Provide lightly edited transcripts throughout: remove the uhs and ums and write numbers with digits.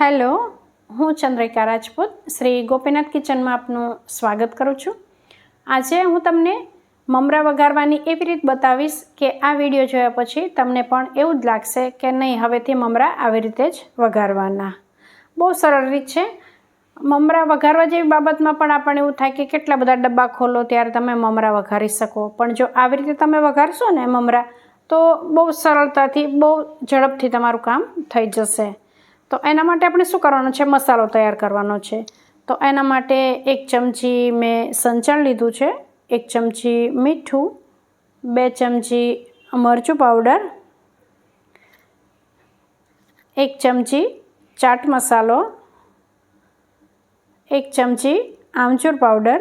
Hello, હું ચંદ્રિકા રાજપૂત શ્રી ગોપીનાથ કિચનમાં આપનું સ્વાગત કરું છું। આજે હું તમને મમરા વઘારવાની એવી રીત બતાવીશ કે આ વિડીયો જોયા પછી તમને પણ એવું જ લાગશે કે નહીં, હવેથી મમરા આવી રીતે જ વઘારવાના। બહુ સરળ રીત છે। મમરા વઘારવા જેવી બાબતમાં પણ આપણને એવું થાય કે કેટલા બધા ડબ્બા ખોલો ત્યારે તમે મમરા વઘારી શકો, પણ જો આવી રીતે તમે વઘારશો ને મમરા તો બહુ સરળતાથી, બહુ ઝડપથી તમારું કામ થઈ જશે। તો એના માટે આપણે શું કરવાનું છે, મસાલો તૈયાર કરવાનો છે। તો એના માટે 1 ચમચી મેં સંચળ લીધું છે, 1 ચમચી મીઠું, 2 ચમચી મરચું પાવડર, 1 ચમચી ચાટ મસાલો, 1 ચમચી આમચૂર પાવડર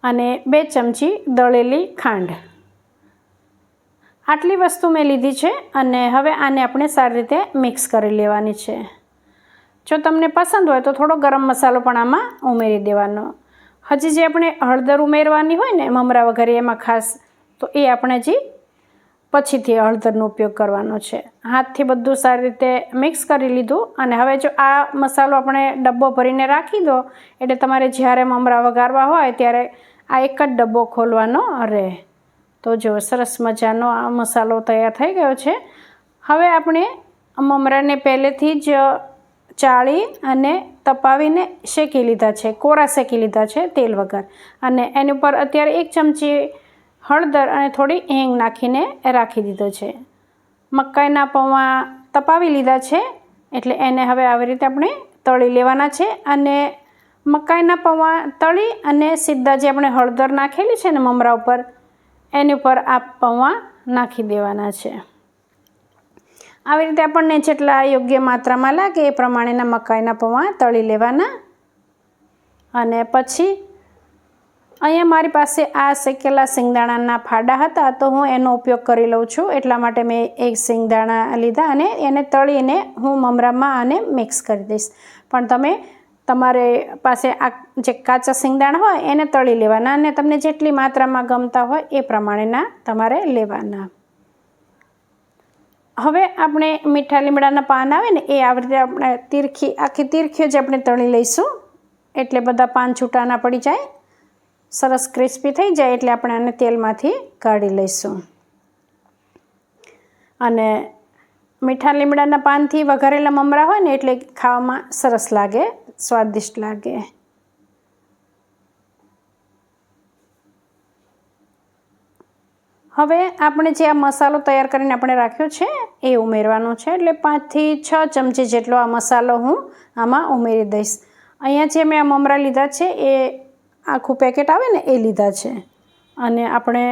અને 2 ચમચી દળેલી ખાંડ। આટલી વસ્તુ મેં લીધી છે અને હવે આને આપણે સારી રીતે મિક્સ કરી લેવાની છે। જો તમને પસંદ હોય તો થોડો ગરમ મસાલો પણ આમાં ઉમેરી દેવાનો। હજી જે આપણે હળદર ઉમેરવાની હોય ને મમરા વઘારી એમાં ખાસ, તો એ આપણે હજી પછીથી હળદરનો ઉપયોગ કરવાનો છે। હાથથી બધું સારી રીતે મિક્સ કરી લીધું અને હવે જો આ મસાલો આપણે ડબ્બો ભરીને રાખી દો એટલે તમારે જ્યારે મમરા વઘારવા હોય ત્યારે આ એક જ ડબ્બો ખોલવાનો રહે। તો જો સરસ મજાનો આ મસાલો તૈયાર થઈ ગયો છે। હવે આપણે મમરાને પહેલેથી જ ચાળી અને તપાવીને શેકી લીધા છે, કોરા શેકી લીધા છે તેલ વગર, અને એની ઉપર અત્યારે 1 ચમચી હળદર અને થોડી હિંગ નાખીને રાખી દીધો છે। મકાઈના પૌવા તપાવી લીધા છે એટલે એને હવે આવી રીતે આપણે તળી લેવાના છે અને મકાઈના પૌવા તળી અને સીધા જે આપણે હળદર નાખેલી છે ને મમરા ઉપર, એની ઉપર આ પૌવા નાખી દેવાના છે। આવી રીતે આપણને જેટલા યોગ્ય માત્રામાં લાગે એ પ્રમાણેના મકાઈના પૌવા તળી લેવાના। અને પછી અહીંયા મારી પાસે આ શેકેલા સિંગદાણાના ફાડા હતા તો હું એનો ઉપયોગ કરી લઉં છું, એટલા માટે મેં 1 સિંગદાણા લીધા અને એને તળીને હું મમરામાં આને મિક્સ કરી દઈશ। પણ તમે તમારે પાસે આ જે કાચા સિંગદાણા હોય એને તળી લેવાના અને તમને જેટલી માત્રામાં ગમતા હોય એ પ્રમાણેના તમારે લેવાના। હવે આપણે મીઠા લીમડાના પાન આવે ને એ આવી રીતે આપણે આખી તીરખીઓ જ આપણે તળી લઈશું, એટલે બધા પાન છૂટા ના પડી જાય, સરસ ક્રિસ્પી થઈ જાય એટલે આપણે આને તેલમાંથી કાઢી લઈશું। અને મીઠા લીમડાના પાનથી વઘારેલા મમરા હોય ને એટલે ખાવામાં સરસ લાગે, સ્વાદિષ્ટ લાગે। હવે આપણે જે આ મસાલો તૈયાર કરીને આપણે રાખ્યો છે એ ઉમેરવાનો છે, એટલે 5 થી 6 ચમચી જેટલો આ મસાલો હું આમાં ઉમેરી દઈશ। અહીંયા જે મેં આ મમરા લીધા છે એ આખું પેકેટ આવે ને એ લીધા છે અને આપણે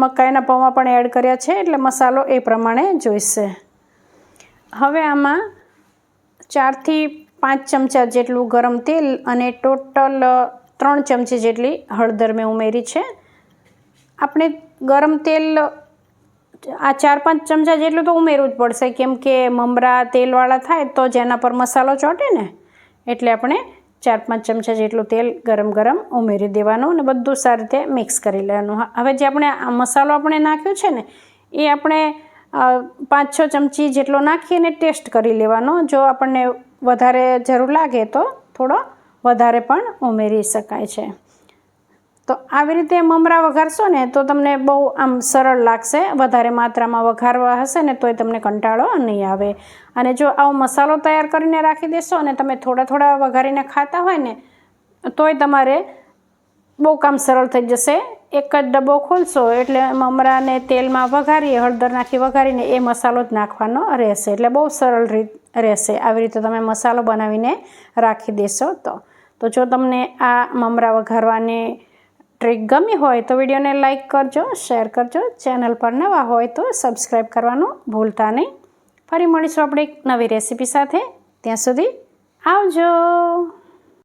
મકાઈના પૌવા પણ એડ કર્યા છે એટલે મસાલો એ પ્રમાણે જોઈશે। હવે આમાં 4 થી 5 ચમચા જેટલું ગરમ તેલ અને ટોટલ 3 ચમચી જેટલી હળદર મેં ઉમેરી છે। આપણે ગરમ તેલ આ 4-5 ચમચા જેટલું તો ઉમેરવું જ પડશે, કેમ કે મમરા તેલવાળા થાય તો જ એના પર મસાલો ચોંટે ને, એટલે આપણે 4-5 ચમચા જેટલું તેલ ગરમ ઉમેરી દેવાનું અને બધું સારી રીતે મિક્સ કરી લેવાનું। હવે જે આપણે આ મસાલો આપણે નાખ્યો છે ને એ આપણે 5-6 ચમચી જેટલો નાખીને ટેસ્ટ કરી લેવાનો। જો આપણને વધારે જરૂર લાગે તો થોડો વધારે પણ ઉમેરી શકાય છે। તો આવી રીતે મમરા વઘારશો ને તો તમને બહુ આમ સરળ લાગશે, વધારે માત્રામાં વઘારવા હશે ને તોય તમને કંટાળો નહીં આવે। અને જો આવો મસાલો તૈયાર કરીને રાખી દેશો અને તમે થોડા વઘારીને ખાતા હોય ને તોય તમારે બહુ કામ સરળ થઈ જશે। એક જ ડબ્બો ખોલશો એટલે મમરાને તેલમાં વઘારી, હળદર નાખી વઘારીને એ મસાલો જ નાખવાનો રહેશે, એટલે બહુ સરળ રીત રહેશે આવી રીતે તમે મસાલો બનાવીને રાખી દેશો તો જો તમને આ મમરા વઘારવાની ટ્રીક ગમી હોય તો વિડીયોને લાઇક કરજો, શેર કરજો, ચેનલ પર નવા હોય તો સબસ્ક્રાઈબ કરવાનું ભૂલતા નહીં। ફરી મળીશું આપણે એક નવી રેસીપી સાથે, ત્યાં સુધી આવજો।